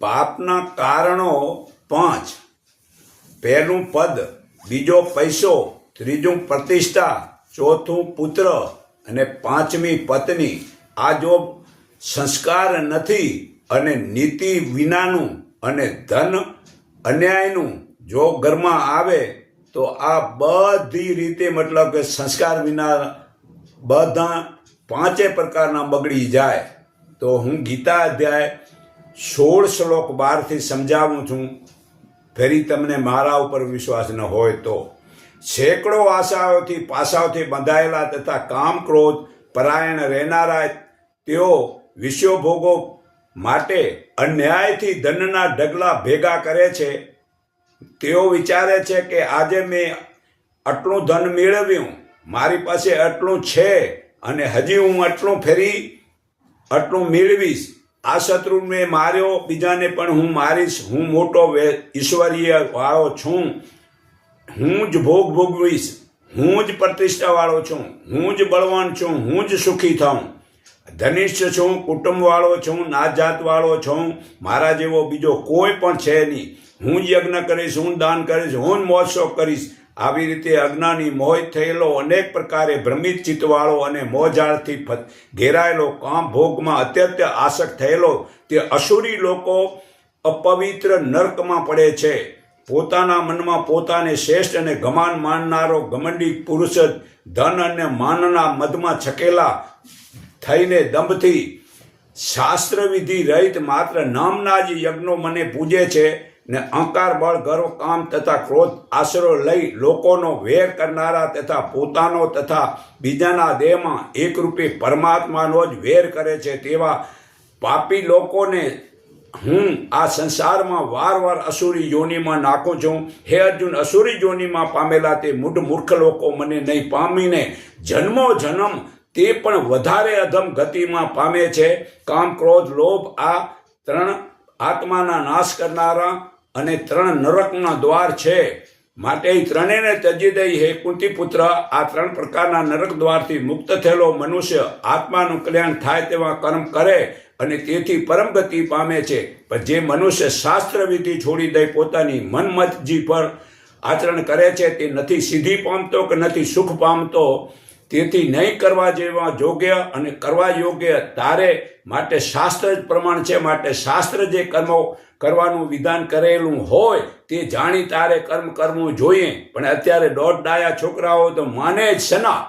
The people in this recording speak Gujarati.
પાપના કારણો 5. પહેલું પદ, બીજો પૈસો, ત્રીજું પ્રતિષ્ઠા, ચોથું પુત્ર અને 5મી પત્ની. આ જો સંસ્કાર નથી અને નીતિ વિનાનું અને ધન અન્યાયનું જો ઘરમાં આવે તો આ બધી રીતે મતલબ કે સંસ્કાર વિના બધા 5 પ્રકારના બગડી જાય. તો હું ગીતા અધ્યાય 16 શ્લોક 12થી સમજાવું છું. ફરી તમને મારા ઉપર વિશ્વાસ ન હોય તો. સેંકડો આશાઓથી પાસાઓથી બંધાયેલા તથા કામ ક્રોધ પરાયણ રહેનારા તેઓ વિષયોભોગો માટે અન્યાયથી ધનના ઢગલા ભેગા કરે છે. તેઓ વિચારે છે કે આજે મેં આટલું ધન મેળવ્યું, મારી પાસે આટલું છે અને હજી હું આટલું મેળવીશ. આ શત્રુને માર્યો, બીજાને પણ હું મારીશ. હું મોટો ઈશ્વરીય વાળો છું, હું જ ભોગ ભોગવીશ, હું જ પ્રતિષ્ઠાવાળો છું, હું જ બળવાન છું, હું જ સુખી થાઉં, ધનિષ્ઠ છું, કુટુંબવાળો છું, નાતજાતવાળો છું, મારા જેવો બીજો કોઈ પણ છે નહીં. હું જ યજ્ઞ કરીશ, હું દાન કરીશ, હું જ મોજશોખ કરીશ. આવી રીતે અજ્ઞાની મોહિત થયેલો, અનેક પ્રકારે ભ્રમિત ચિત્તવાળો અને મોજાળથી ઘેરાયેલો, કામ ભોગમાં અત્યંત આસક્ત થયેલો તે અસુરી લોકો અપવિત્ર નર્કમાં પડે છે. પોતાના મનમાં પોતાને શ્રેષ્ઠ અને ગમાન માનનારો ઘમંડી પુરુષ ધન અને માનના મદમાં છકેલા થઈને દંભથી શાસ્ત્રવિધિ રહિત માત્ર નામના જ યજ્ઞો મને પૂજે છે ને અહંકાર, બળ, ગર્વ, કામ તથા ક્રોધ આશરો લઈ લોકોનો વેર કરનારા તથા પોતાનો તથા બીજાના દેહમાં એકરૂપે પરમાત્માનો જ વેર કરે છે તેવા પાપી લોકોને હું આ સંસારમાં વાર અસુરી યોનિમાં નાખું છું. હે અર્જુન, અસુરી યોનિમાં પામેલા તે મૂઢ લોકો મને નહીં પામીને જન્મો જન્મ તે પણ વધારે અધમ ગતિમાં પામે છે. કામ, ક્રોધ, લોભ આ 3 આત્માના નાશ કરનારા અને 3 નરકના દ્વાર છે. માટે ત્રણેયને ત્યજી દઈ હે કુંતી પુત્ર, આ 3 પ્રકારના નરક દ્વારથી મુક્ત થયેલો મનુષ્ય આત્માનું કલ્યાણ થાય તેવા કર્મ કરે અને તેથી પરમ ગતિ પામે છે. પણ જે મનુષ્ય શાસ્ત્ર વિધિ છોડી દઈ પોતાની મનમતજી પર આચરણ કરે છે તે નથી સિદ્ધિ પામતો કે નથી સુખ પામતો. તેથી નહીં કરવા જેવા યોગ્ય અને કરવા યોગ્ય તારે માટે શાસ્ત્ર જ પ્રમાણ છે. માટે શાસ્ત્ર જે કર્મો કરવાનું વિધાન કરેલું હોય તે જાણી તારે કર્મ કરવું જોઈએ. પણ અત્યારે દોઢ ડાયા છોકરાઓ તો માને જ સના